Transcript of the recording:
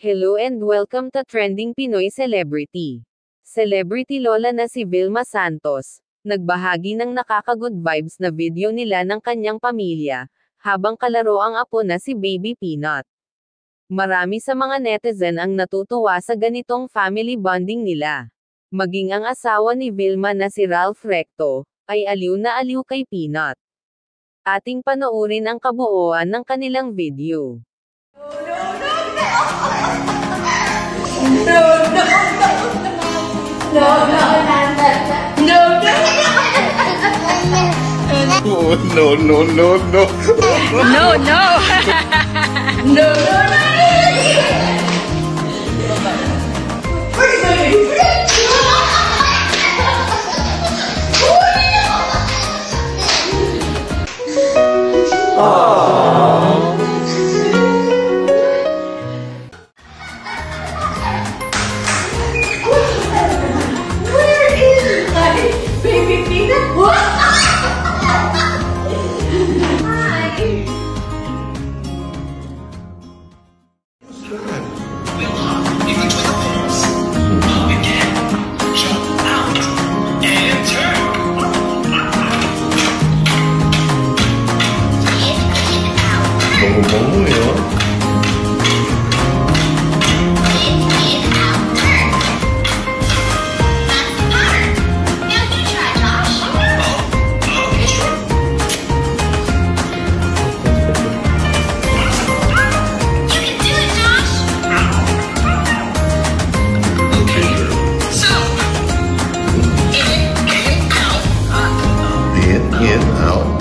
Hello and welcome to Trending Pinoy Celebrity. Celebrity lola na si Vilma Santos, nagbahagi ng nakaka-good vibes na video nila ng kanyang pamilya, habang kalaro ang apo na si Baby Peanut. Marami sa mga netizen ang natutuwa sa ganitong family bonding nila. Maging ang asawa ni Vilma na si Ralph Recto, ay aliw na aliw kay Peanut. Ating panoorin ang kabuuan ng kanilang video. No. Baby Peanut? What? In, out.